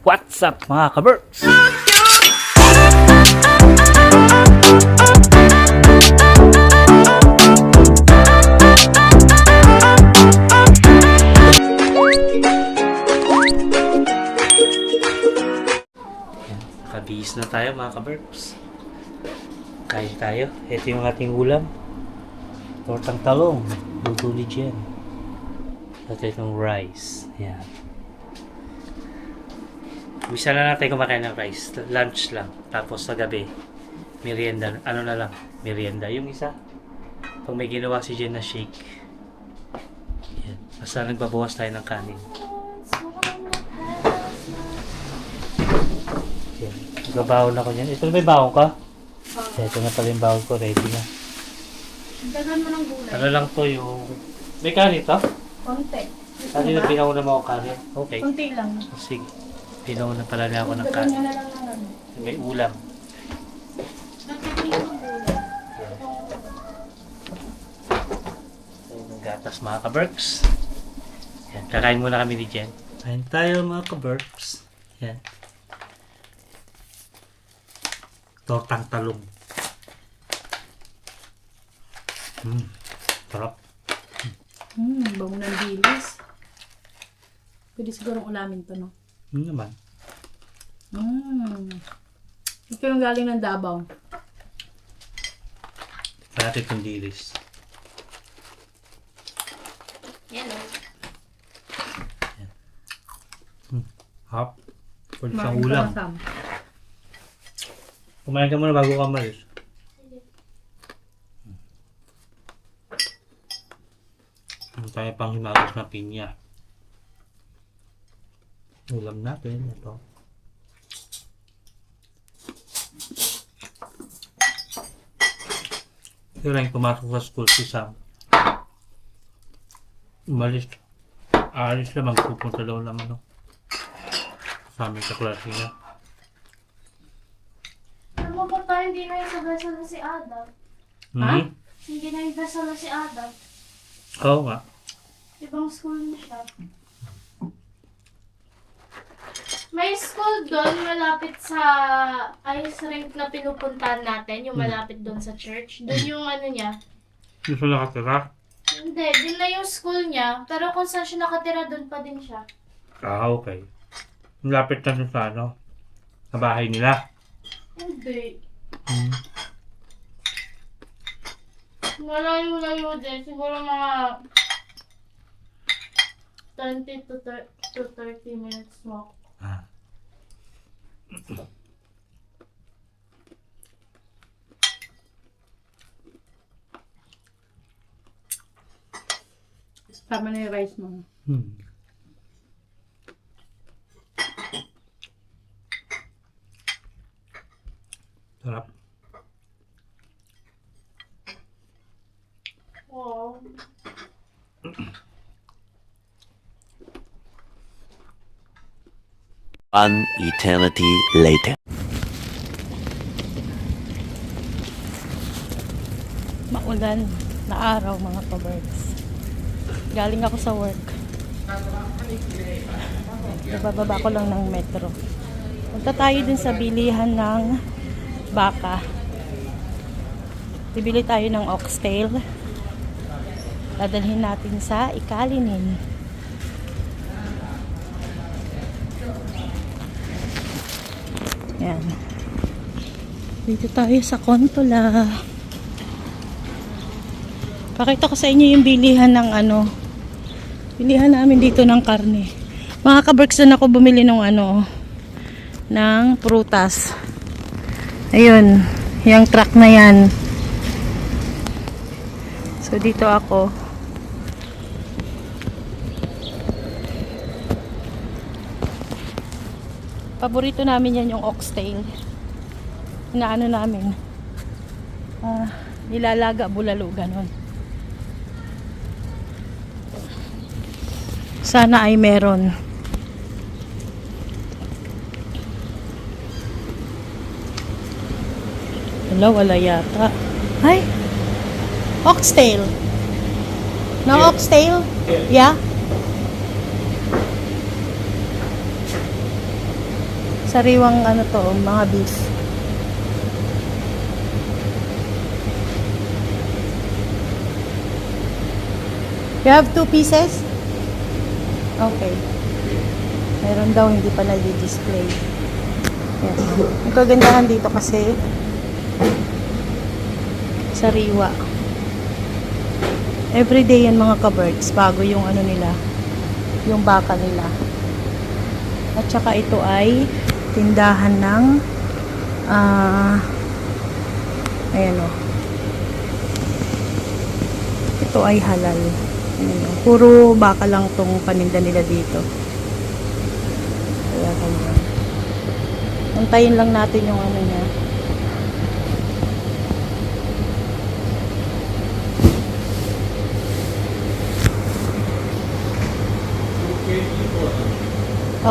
What's up mga ka-Berks? Nakabihis na tayo mga ka-Berks. Kain tayo. Ito yung ating ulam. Tortang talong. Luto ni Jen. At itong rice. Yan. Bisa na natin kumakain ng rice. Lunch lang. Tapos sa gabi, merienda. Ano na lang? Merienda. Yung isa, pag may ginawa si Jen na shake. Yan. Basta nagbabawas tayo ng kanin. Yan. Nagbabaon ako niyan. Ito may baon ka? Ito na pala yung baon ko. Ready na. Dagan mo ng gulay. Ano lang to yung... May kanin to? Konti. Kasi na pinauna mo ako kanin. Okay. Konti lang. Sige. Pinauna pala niya ako ng Dagan kanin. niya na lang ng ano. May ulam. Nagtitig ng gulay. Ayun ang gatas mga ka-Berks. Yan. Kakain muna kami ni Jen. Kain tayo mga ka-Berks. Yan. Tortang talong. Sarap. Bango ng dilis. Pwede sigurong ulamin to, no? Naman. Ito yung galing ng Davao. Pati itong dilis. Yan, o. Hap. Pwede siyang ulam. Masam. Kumain ka muna bago ka malis. Tayo pang himagos na pinya. Ulam natin. Ito. Ito lang yung pumasok sa school si Sam. Umalis. Aalis na magpupunta daw ng ano. Sa amin sa klase niya. Alam mo ba tayo hindi na yung sa vessel na si Adam? Hmm? Hindi na yung vessel na si Adam. Oo nga. Ibang school na siya. May school doon malapit sa ice rink na pinupuntahan natin, yung malapit doon sa church. Doon yung ano niya. Gusto nakatira? Hindi, doon na yung school niya. Pero kung saan siya nakatira, doon pa din siya. Ah, okay. Lapit na dun sa ano. Sa bahay nila. Hindi. Hmm. Malayo-layo din. Siguro mga 20 to 30 minutes walk. Ah. Tama na yung rice mo. Sarap. Wow. One eternity later. Maulan na araw mga ka-Berks. Galing ako sa work. Bababa ko lang ng metro. Punta tayo dun sa bilihan ng baka. Bibili tayo ng oxtail. Dadalhin natin sa Ikalinin. Yan. Dito tayo sa Kontola. Pakita ko sa inyo yung bilihan ng ano. Bilihan namin dito ng karne. Mga ka-Berks, na ako bumili ng ano, ng prutas. Ayun, yung truck na yan. So dito ako. Paborito namin yan yung oxtail. Inaano namin. Nilalaga, bulalo, ganon. Sana ay meron. Wala yata. Ay! Oxtail. No oxtail? Yeah? Sariwang ano to, mga beef. You have 2 pieces? Okay. Meron daw, hindi pa nadi-display. Yan. Ang kagandahan dito kasi sariwa. Everyday yan mga ka-birds, bago yung ano nila, yung baka nila. At saka ito ay tindahan ng ayan o. Ito ay halal. Ayan o. Puro baka lang tong paninda nila dito. Kaya ganyan. Antayin lang natin yung ano niya.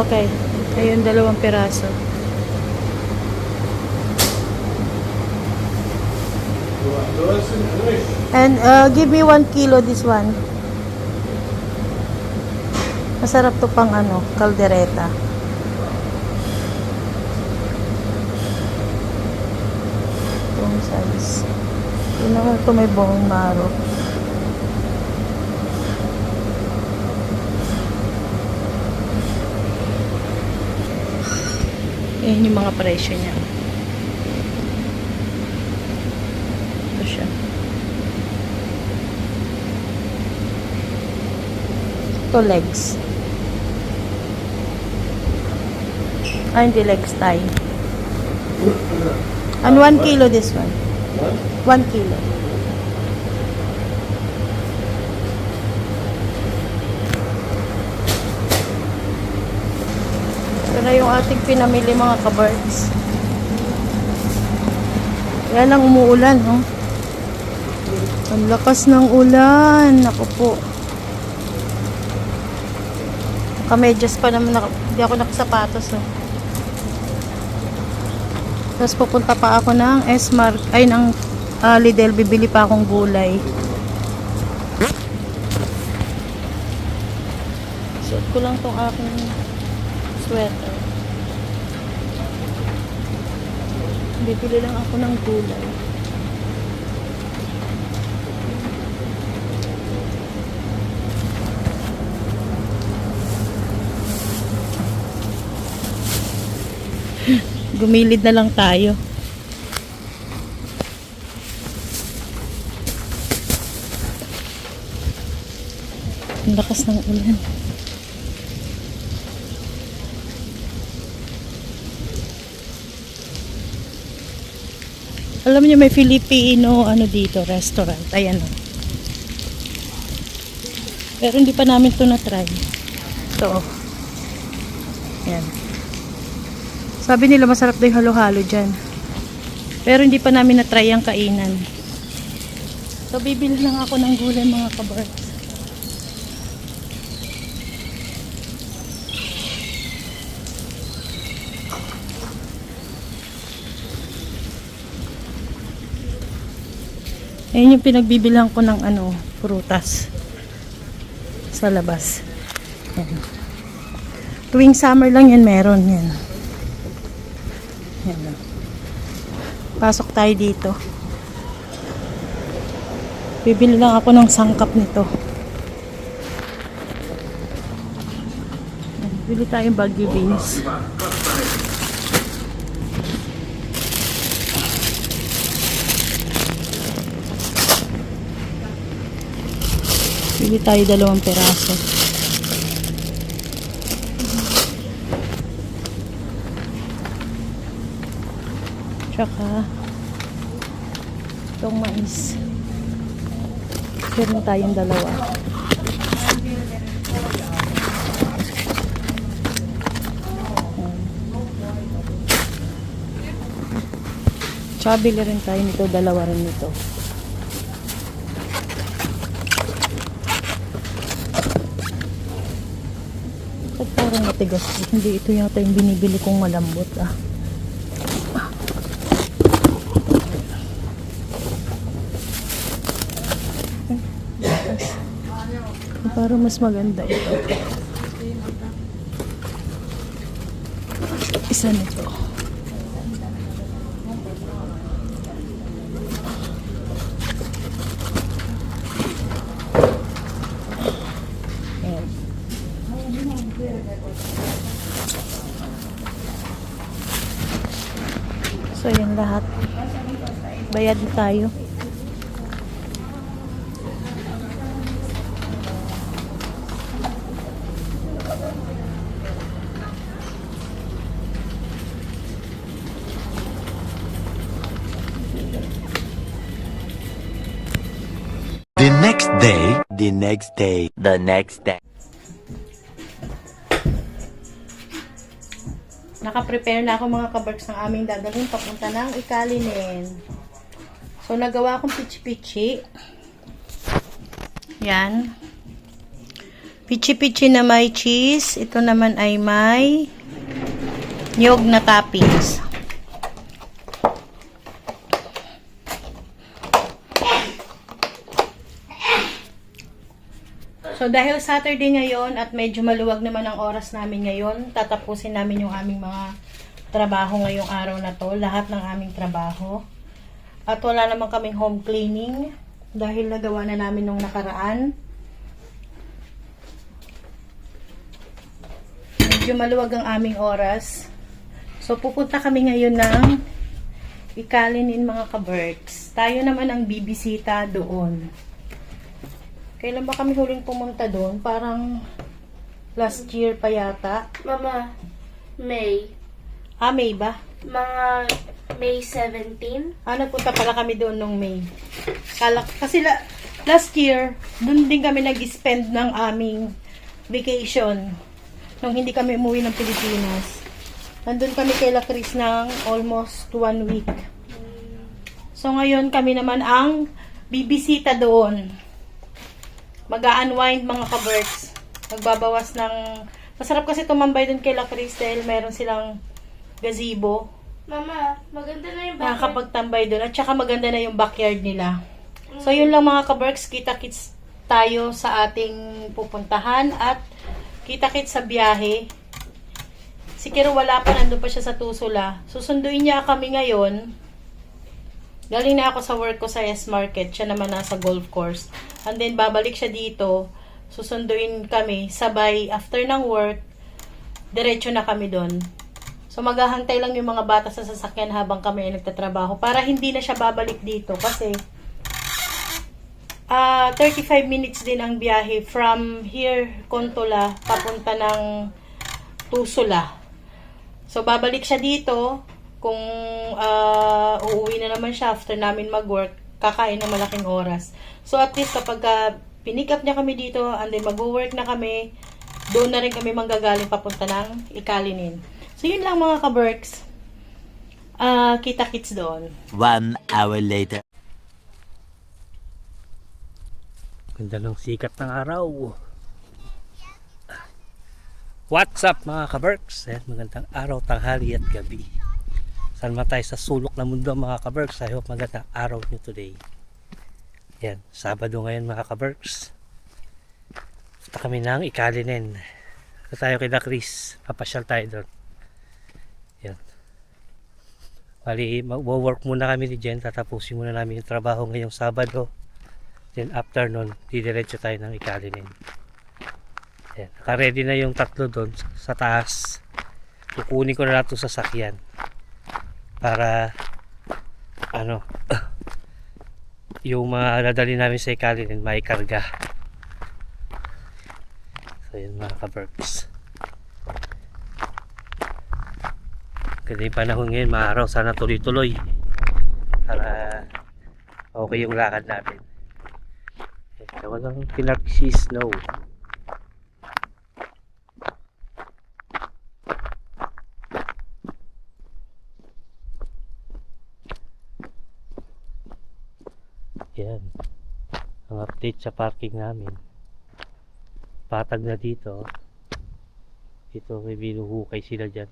Okay. Ayun, 2 piraso. And give me 1 kilo this one. Masarap to pang ano, kaldereta. Itong size. Yun naman ito may bone marrow. Ayan yung mga presyo niya. Ito siya. Ito legs. Hindi legs thigh. And 1 kilo this one. 1 kilo. Ito na yung ating pinamili mga ka-birds. Kaya lang umuulan, no? Ang lakas ng ulan. Ako po. Kamedyas pa naman. Hindi ako nakasapatos, oh. Tapos pupunta pa ako ng S-Mart. Ay, ng Lidl. Bibili pa akong gulay. Suot ko lang tong aking sweater. Bibili lang ako ng gulay. Gumilid na lang tayo. Ang lakas ng ulan. Alam niyo may Filipino ano dito, restaurant. Ayan o. Pero hindi pa namin ito na-try. Ito o. Ayan. Sabi nila masarap daw yung halo-halo dyan. Pero hindi pa namin na-try ang kainan. So bibili lang ako ng gulay mga kabards. Ayan yung pinagbibilang ko ng ano, prutas sa labas. Ayan. Tuwing summer lang yan meron yan. Ayan. Pasok tayo dito. Bibili lang ako ng sangkap nito. Ayan. Bili tayong Baguio beans. Bili tayo 2 peraso. Tsaka itong mais. Meron tayong 2. Tsaka bili rin tayo nito, 2 rin nito. Parang matigas. Hindi ito yata yung binibili kong malambot, ah. Parang mas maganda ito. buksan ito. Ayan. So, yan lahat. Bayad na tayo. The next day, the next day, the next day. Naka-prepare na ako mga kabarks ng aming dadalhin papunta ng Ikalinen. So, nagawa akong pichi-pichi. Yan. Pichi-pichi na may cheese. Ito naman ay may niyog na toppings. So, dahil Saturday ngayon at medyo maluwag naman ang oras namin ngayon, tatapusin namin yung aming mga trabaho ngayong araw na to. Lahat ng aming trabaho. At wala naman kaming home cleaning dahil nagawa na namin nung nakaraan. Medyo maluwag ang aming oras. So, pupunta kami ngayon ng Ikalinin mga kaberks. Tayo naman ang bibisita doon. Kailan ba kami huling pumunta doon? Parang last year pa yata. Mama, May. May ba? Mga May 17. Nagpunta pala kami doon nung May. Kasi last year, doon din kami nag-spend ng aming vacation. Nung hindi kami umuwi ng Pilipinas. Nandun kami kay La Cris ng almost 1 week. So ngayon kami naman ang bibisita doon. Mag-a-unwind mga kaberks. Magbabawas ng... Masarap kasi tumambay dun kay La Cris dahil meron silang gazebo. Mama, maganda na yung backyard. Nakakapagtambay dun. At saka maganda na yung backyard nila. So yun lang mga kaberks. Kita-kits tayo sa ating pupuntahan. At kita-kits sa biyahe. Si Kiro wala pa. Nandun pa siya sa Tusula. Susunduin niya kami ngayon. Galing na ako sa work ko sa S-Market. Siya naman nasa golf course. And then, babalik siya dito. Susunduin kami. Sabay, after ng work, diretso na kami doon. So, maghahantay lang yung mga bata sa sasakyan habang kami ay nagtatrabaho. Para hindi na siya babalik dito. Kasi, 35 minutes din ang biyahe from here, Kontola, papunta ng Tusula. So, babalik siya dito. Kung uuwi na naman siya after namin mag-work, kakain ng malaking oras. So at least kapag pinick up niya kami dito and then mag-work na kami, doon na rin kami manggagaling papunta ng Ikalinin. So yun lang mga kaberks. Kita-kits doon. 1 hour later. Ganda ng sikat ng araw. What's up mga kaberks? Magandang araw, tanghali at gabi. Saan man tayo sa sulok ng mundo mga kaberks. I hope magandang araw nyo today. Yan, Sabado ngayon mga kaberks. Punta kami ng Ikalinin. Punta tayo kay La Cris. Papasyal tayo doon. Yan. Bali, mag-work muna kami ni Jen. Tatapusin muna namin yung trabaho ngayong Sabado. Then after nun, didiretso tayo ng Ikalinin. Yan. Naka-ready na yung tatlo doon sa taas. Kukunin ko na lang ito sa sasakyan. Para yung mga dadali namin sa Ikalinin may karga. So yun mga kaberks. Ganda yung panahon ngayon, maaraw, sana tuloy-tuloy para okay yung lakad natin. Walang pinarksi snow. Yan ang update sa parking namin. Patag na dito. Ito may binuhukay sila dyan.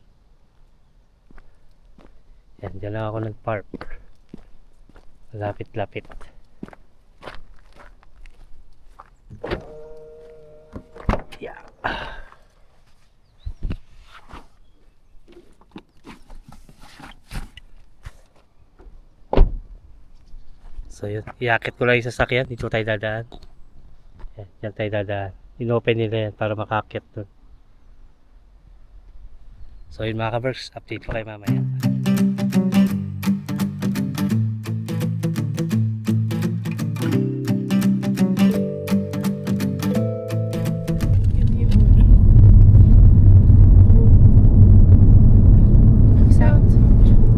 Yan, dyan lang ako nag-park. Lapit-lapit. Yeah. So yun, iakit ko lang yung sasakyan, dito tayo dadaan. Yan, dyan tayo dadaan. Inopen nila yan para makakit doon. So yun mga ka-Berks, update ko kayo mamaya.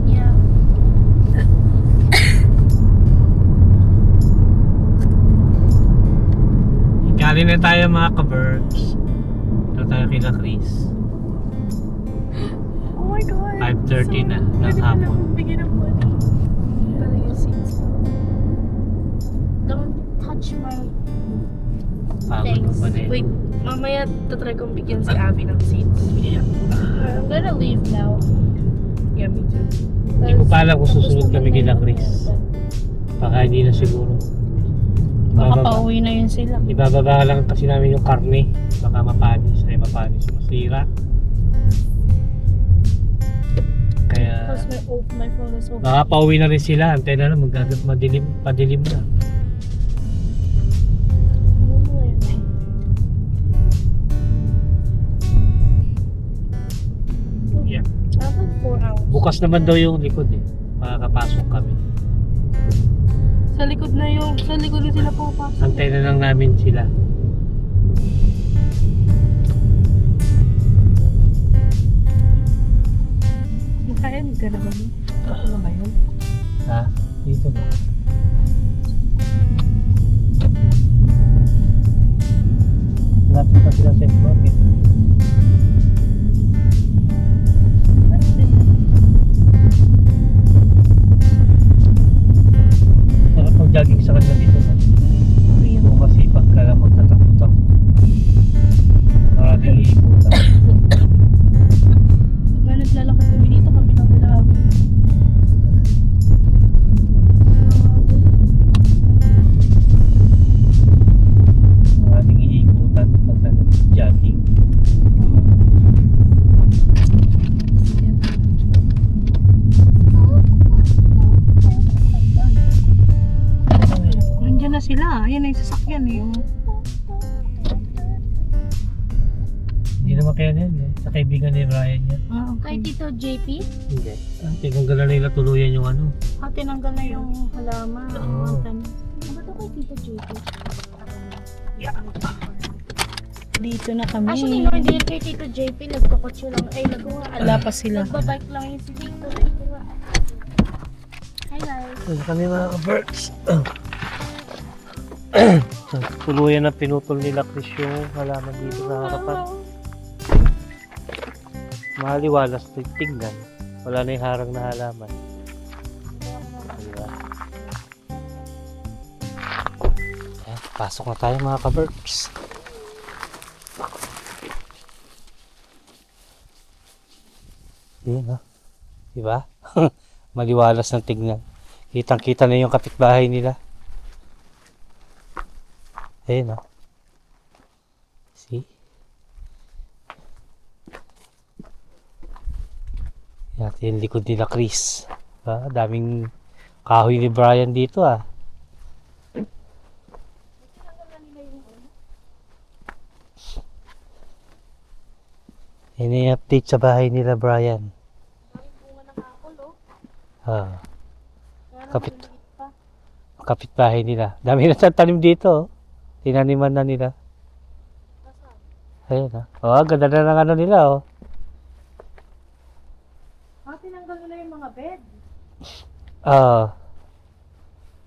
Yeah. Galing na tayo mga ka-Berks. Ito tayo kila Chris. Oh my God. 5:30 na ng hapon. Bigyan ng money. Para yung seats. Don't touch my Pagod Thanks. pa na eh. Wait, mamaya tatry kong bigyan si Abby ng seats. Yeah. I'm gonna leave now. Yeah, me too. Hindi ko pa alam kung susunod kami kila Chris. Baka hindi na siguro. Baka pauwi na yun sila. Ibababa lang kasi namin yung karne. Baka mapanis. Ay mapanis. Masira. Kaya Because my phone is open. baka pauwi na rin sila. Antay na lang padilim na. Yeah. Dapat 4 hours. Bukas naman daw yung likod eh. Makakapasok kami. Sa likod na sila pupasok. Antay na lang namin sila. Makain ka na ba? Ano ba yun? Ha? Dito na. Lapit pa sila sa market. Sarap mag-jogging sa kanila dito. O kasi pagka lang magtatakot-takot. Maraming iiputan. Pag naglalakad kami dito, kami lang malawin. Maraming iiputan pagka nag-jogging. Nandiyan na sila. Ayan na yung sasakyan eh. Hindi naman kaya yan eh. Sa kaibigan ni Brian yan. Ah, Kay okay. Tito JP? Hindi. Tinanggal na nila tuluyan yung ano. Ah, tinanggal na yung halaman. Oo. Ang tanim. Ano to kay Tito JP? Dito na kami. Actually, no, hindi yan kay Tito JP. Nagkakotso lang. Ay, Wala pa sila. nagbabike lang yung si Tito. Ito nga. Hi guys. Ano kami mga ka-Berks? Tuluyan na pinutol nila Chris yung halaman dito sa harapan. Maliwalas tignan. Wala na yung harang na halaman. Diba? Ayan, pasok na tayo mga ka-Berks. Ayan, diba? Maliwalas ng tignan. Kitang-kita na yung kapitbahay nila. Ayun, see? Yan yung likod nila Chris. Daming kahoy ni Brian dito Yan yung update sa bahay nila Brian. Kapitbahay nila. Dami na tanim dito. Tinaniman na nila. Ayun ganda na ng ano nila Ah, tinanggal nila yung mga bed.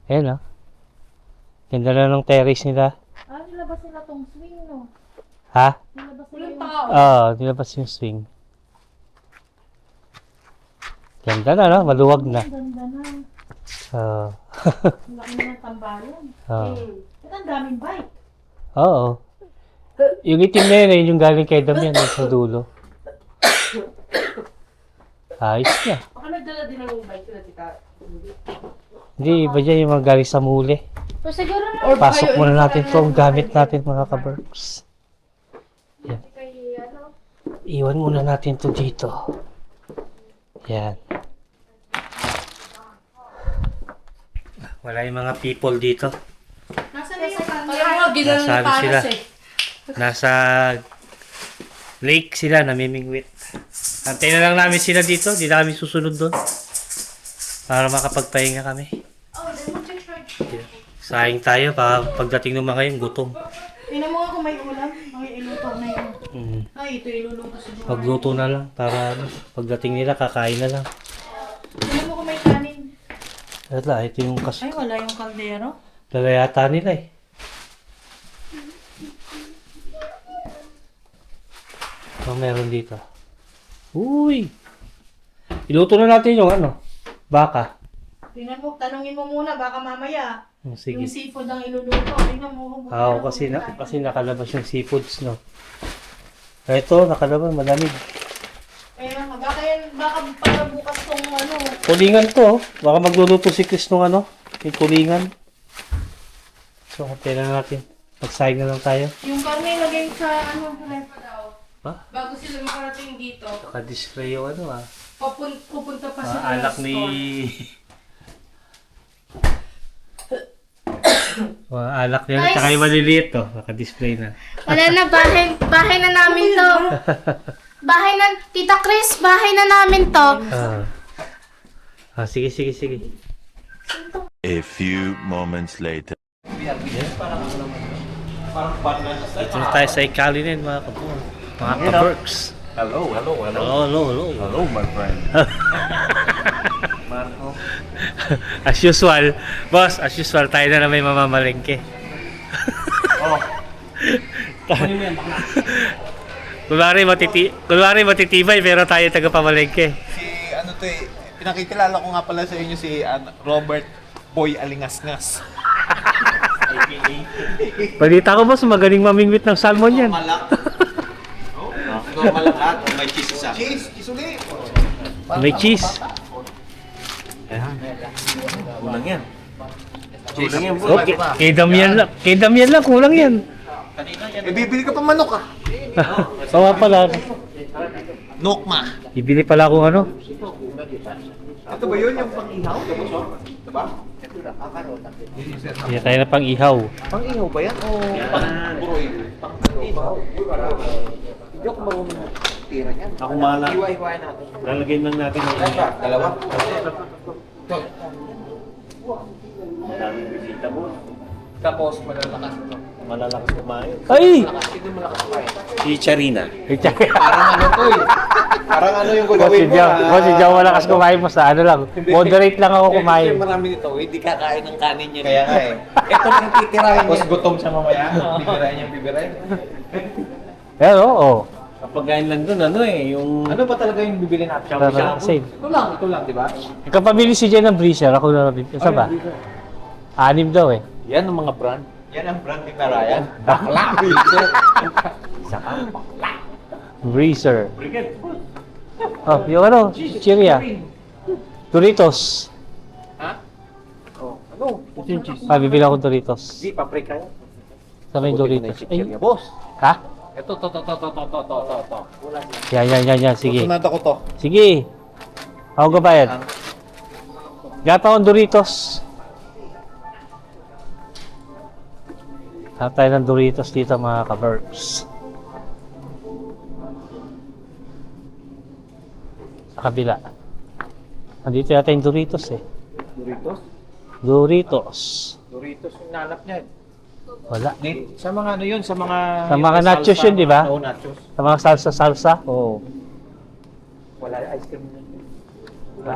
Ayun ganda na ng terrace nila. Ah, nilabas nila tong swing, no? Ha? Nilabas nila yung... Nilabas yung swing. Ganda na maluwag na. Ganda na. Laki na ng tambalan. Ito ang daming bike. Oo. Yung itim na yun, yung galing kay Damian sa dulo. Ayos na. Baka nagdala din ng bike na tita. Hindi, iba dyan yung mga galing sa muli. Pero siguro na Pasok muna natin itong gamit natin mga ka-Berks. Yan. kay ano. Iwan muna natin ito dito. Yan. Wala yung mga people dito. Nasaan na yung karne? Nasa ano sila? Nasa lake sila, namimingwit. Antayin na lang namin sila dito. Di na kami susunod doon. Para makapagpahinga kami. Oh, then mag-charge. Sayang tayo pagdating ng mga yung gutom. Tingnan mo nga kung may ulam. May iluto na yun. Mm. Ay, ito iluluto sa buwan. Pagluto na lang para ano, pagdating nila kakain na lang. Tingnan mo kung may kanin. Wala, ito yung Ay, wala yung kaldero. dala yata nila eh. Oh, meron dito. Uy! Iluto na natin yung ano, baka. Tingnan mo, tanungin mo muna, baka mamaya. Oh, sige. Yung seafood ang iluluto. Tingnan mo kung Oo, kasi nakalabas yung seafoods, no. Ito, nakalabas, malamig. Kaya baka para bukas tong ano. Tulingan to, oh. Baka magluluto si Chris nung ano, yung tulingan. So, kailan natin. Pagsayang na lang tayo. Yung karne lagay sa ano, ref. Ha? Bago sila makarating dito, Naka-display yung ano ah. pupunta pa sila Anak sa ni... Mga alak niya, Guys! tsaka yung maliliit to. Naka-display na. Wala na, bahay na namin to. Tita Chris, bahay na namin to. Sige. A few moments later. Ito na tayo sa Ikalinen, mga kabuhan. Mga ka-Berks. Hello. Hello. My friend. Marco. As usual, boss, tayo na may mamamalengke. Oh. Kunwari matitibay pero tayo taga-pamalengke. Si ano to eh, pinakikilala ko nga pala sa inyo si Robert Boy Alingasngas. Balita ko boss, magaling mamingwit ng salmon yan. Malak. Normal lang lahat. May cheese isa. Cheese ulit. May cheese. Kulang yan. Okay, kay Damian lang, kulang yan. Eh, bibili ka pa manok ah. Sawa pala. Nokma. Ibili pala akong ano. Ito ba yun yung pang-ihaw? Ito ba? Hindi tayo na pang ihaw. Pang-ihaw ba yan? O pang-buroy? Pang-ihaw. Joke mo tira niyan. Ako mala. Iwa-iwain natin. Lalagyan lang natin ng Dalawa? daming bisita mo. Tapos malalakas ito. Malalakas kumain. Ay! Sino malakas kumain? Si Charina. Parang ano to eh. Parang ano yung Boss, gagawin mo. si Joe malakas kumain mo sa ano lang. Moderate lang ako kumain. Kasi marami nito, hindi kakain ng kanin yan. Kaya nga eh. Ito lang titirahin niya. Tapos gutom siya mamaya. Bibirahin. Pero oo. Kapag kain lang doon, ano eh, yung... Ano ba talaga yung bibili natin? Tara, same. Ito lang, di ba? Ikaw pamili si Jen ng breezer, ako na rin. Isa ba? 6 daw eh. Yan ang mga brand. Yan ang brand ni Narayan. Bakla! Isa ka, bakla. Breezer. Oh, yung ano? Cheeria. Doritos. Oh, ano? Bibili ako Doritos. Di, paprika yan. Sa may Doritos. Ay, Boss, ha? ito. Yan. Sige. Tutunad ako to. Sige. Ako gabayad. Gata akong Doritos. Hanap tayo ng Doritos dito mga ka-verbs. Sa kabila. Nandito yata yung Doritos eh. Doritos. Doritos yung nanap niya. Wala. Sa mga ano yun, sa mga... Sa mga nachos yun, di ba? Oo, nachos. Sa mga salsa-salsa. Oo. Wala yung ice cream na. Wala.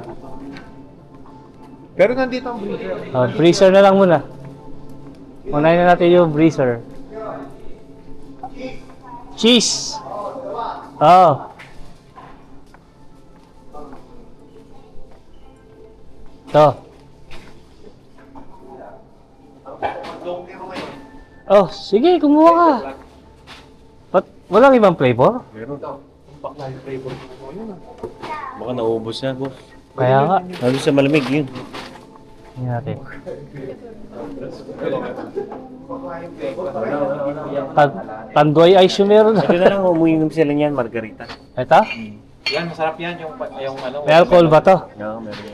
Pero nandito ang breezer. Breezer na lang muna. Unahin na natin yung breezer. Cheese! Oh. Ito. Oh, sige, kumuha ka. Ba't walang ibang flavor? Bakla yung flavor. Baka naubos na, boss. Kaya nga. Lalo sa malamig yun. Tingnan natin. Tandoy ice yung meron. Sabi na lang, umuinom sila niyan, margarita. Ito? Yan, masarap yan. Yung ano. May alcohol ba to?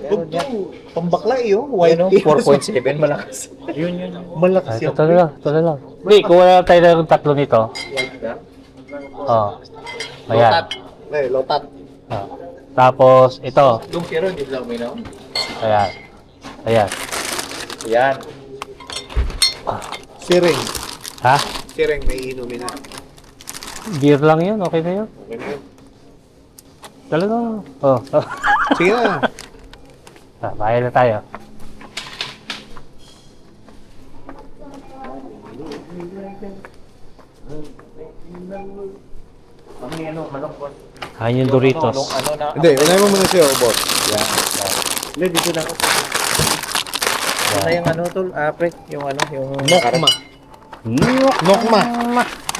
Ito, pambakla eh, oh. White 4.7, malakas. Yun. Malakas Ito na lang. Hindi, kung wala tayo ng tatlo nito. Oh. Ayan. Lotat. Oh. Tapos, ito. Yung pero, hindi lang uminom. Ayan. Ayan. Yan. Siring. Ha? Siring, may inumin na. Beer lang yun. Okay na yun. Okay na yun. Talagang. Oh. Sige na. Bahay na tayo. Ayan yung Doritos. Hindi, unahin mo muna siya, boss. Yan. Hindi, dito na ako. Ano yung ano, tol? Pre, yung ano, yung... Nokma. Nokma.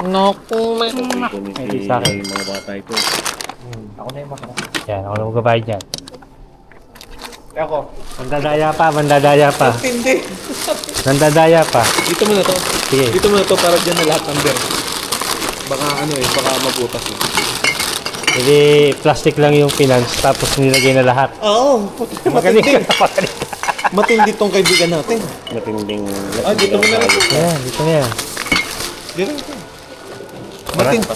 Nokma. Ay, sa akin. Mga bata ito. Ako na yung makina. Yan, ako na magbabayad yan. Ako. Mandadaya pa. Hindi. Nandadaya pa. Dito mo na to. Sige. Dito mo na to para dyan na lahat ng beer. Baka ano eh, baka mabutas eh. Hindi, plastic lang yung finance, tapos nilagay na lahat. Oo. Magaling Matindi. ka magaling. Matindi tong kaibigan natin. Matinding... Ah, dito mo na lang. Ayan, dito na yan. Dito na to. Matindi.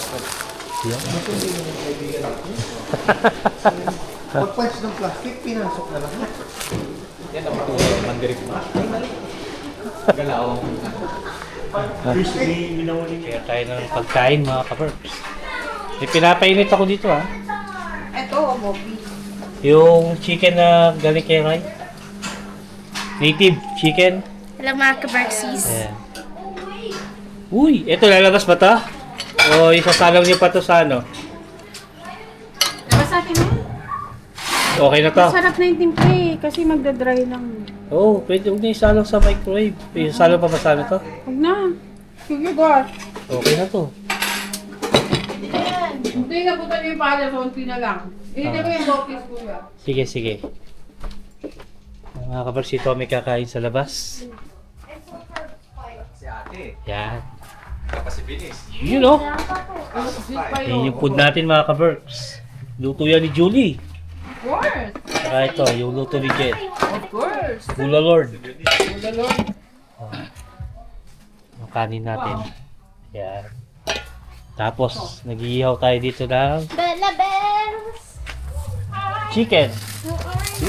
Pag-punch ng plastic, pinasok na lang. Yan ang mga mandirik mo. Galaw. Kaya tayo ng pagkain mga kaperbs. May pinapainit ako dito ha. Ito, Bobby. Yung chicken na galing kay Ray. Native chicken. Hello mga kabarksis. Ayan. Uy, ito lalabas ba to? O isasalaw niyo pa to sa ano? Diba sa akin Okay na to? Sarap na yung timple eh, kasi magdadry lang. Oo, pwede huwag na isalang sa microwave. Isalang pa ba sa ano to? Huwag na. Sige, God. Okay na to. Hindi nga po tayo yung pala, konti na lang. Hindi ko yung bokis ko ya. Sige, sige. Mga kaperbs, ito may kakain sa labas. Si ate. Yan. Kasi bilis. Yun o. Yan yung food natin mga kaperbs. Luto yan ni Julie. Of course. Saka ito, yung luto ni Jen. Of course. Gula Lord. Lord. Ang kanin natin. Yan. Tapos, nag-iihaw tayo dito ng Bella Bells! chicken.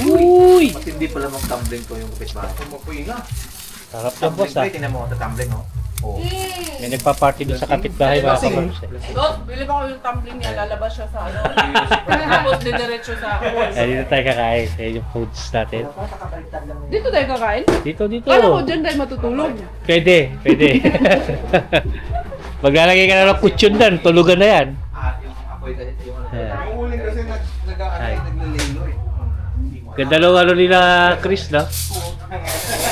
Uy! Matindi pala mag-tumbling ko yung kapitbahay. Kumapuy nga. Sarap yan, boss ah. Tingnan mo, tumbling oh. Oh. May nagpa-party doon sa kapitbahay mga kaperbs. Boss, bili ba ko yung tumbling niya, lalabas siya sa ano. Tapos didiretso sa Yan, dito tayo kakain. Yan yung foods natin. Dito tayo kakain? Dito, dito. Kala ko dyan tayo matutulog. Pwede, pwede. Maglalagay ka na ng kutsyon doon, tulugan na yan. Yung apoy kasi yung ano. Ayan. Yung uling kasi naglalilo eh. Ganda lang ano nila Chris na.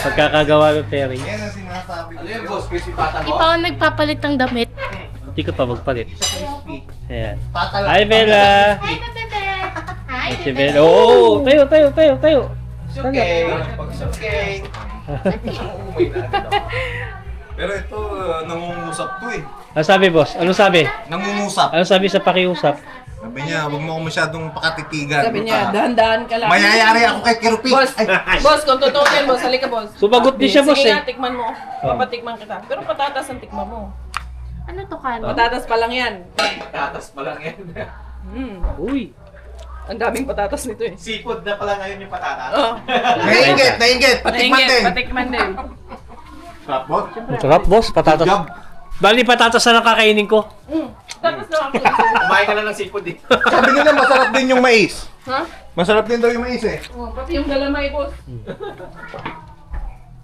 Pagkakagawa ng Terry. Yan ang sinasabi ko. Ano yung boss? Crispy pata Di pa ako nagpapalit ng damit. Hindi ka pa magpalit. Ayan. Pata Hi Bella! Hi, Bebe! Hi, Si Bella. Oo! Tayo, tayo, tayo, tayo! Okay. Okay. Pero ito, nangungusap to eh. Ano sabi boss? Ano sabi? Nangungusap. Ano sabi sa pakiusap? Sabi niya, huwag mo ako masyadong pakatitigan. Sabi niya, dahan-dahan ka lang. Mayayari ako kay Kirupi. Boss, boss, kung totoo yan, boss, halika boss. Sumagot din siya boss Sige eh. nga, tikman mo. Papatikman kita. Pero patatas ang tikman mo. Ano to, Kano? Patatas pa lang yan. Tatas pa lang yan. Uy! Ang daming patatas nito eh. Seafood na pala ngayon yung patatas. Oh. Nainggit, nainggit. Patikman din. Patikman din. Kapot. Ang sarap boss, patatas. Job. Bali patatas na lang kakainin ko. Tapos na ako. Kumain ka lang ng seafood eh. Sabi nila masarap din yung mais. Ha? Masarap din daw yung mais eh. Oh, pati yung galamay, boss.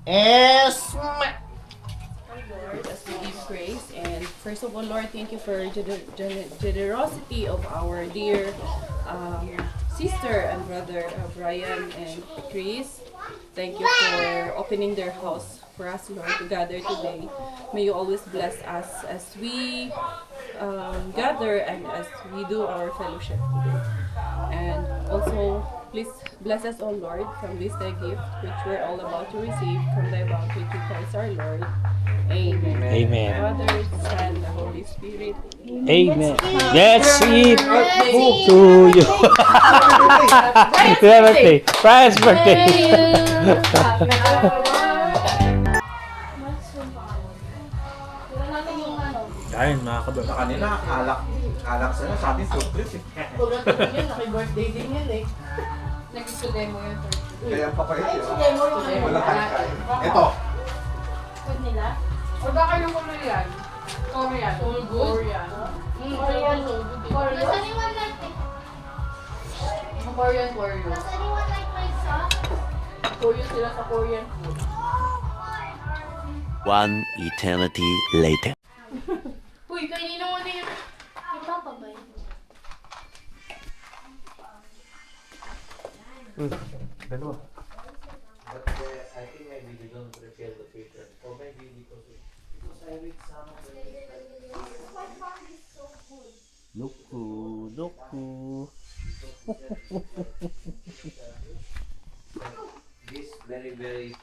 Es. Lord, as we give grace. And first of all, Lord, thank you for generosity of our dear sister and brother Brian and Chris. Thank you for opening their house for us, Lord, to gather today. May you always bless us as we gather and as we do our fellowship today. And also, please bless us, O Lord, from this thy gift, which we're all about to receive from thy bounty through Christ our Lord. Amen. Amen. Father, Son, the Holy Spirit. Amen. Let's eat to you. Happy birthday. Brian's birthday. Kain, mga kabar. Sa kanila, alak sila. Sa atin, surprise eh. Nag-demo yun. Kaya pa kayo. Wala tayong kain. Ito. Wala kayong Korean. Korean. All good? Korean. Korean. Does anyone like it? Korean warrior. Does anyone like my sauce? Korean sila sa Korean food. One eternity later. Uy, kanina mo na yung... Ipapa ba yun? Dalawa. Loku. This very, very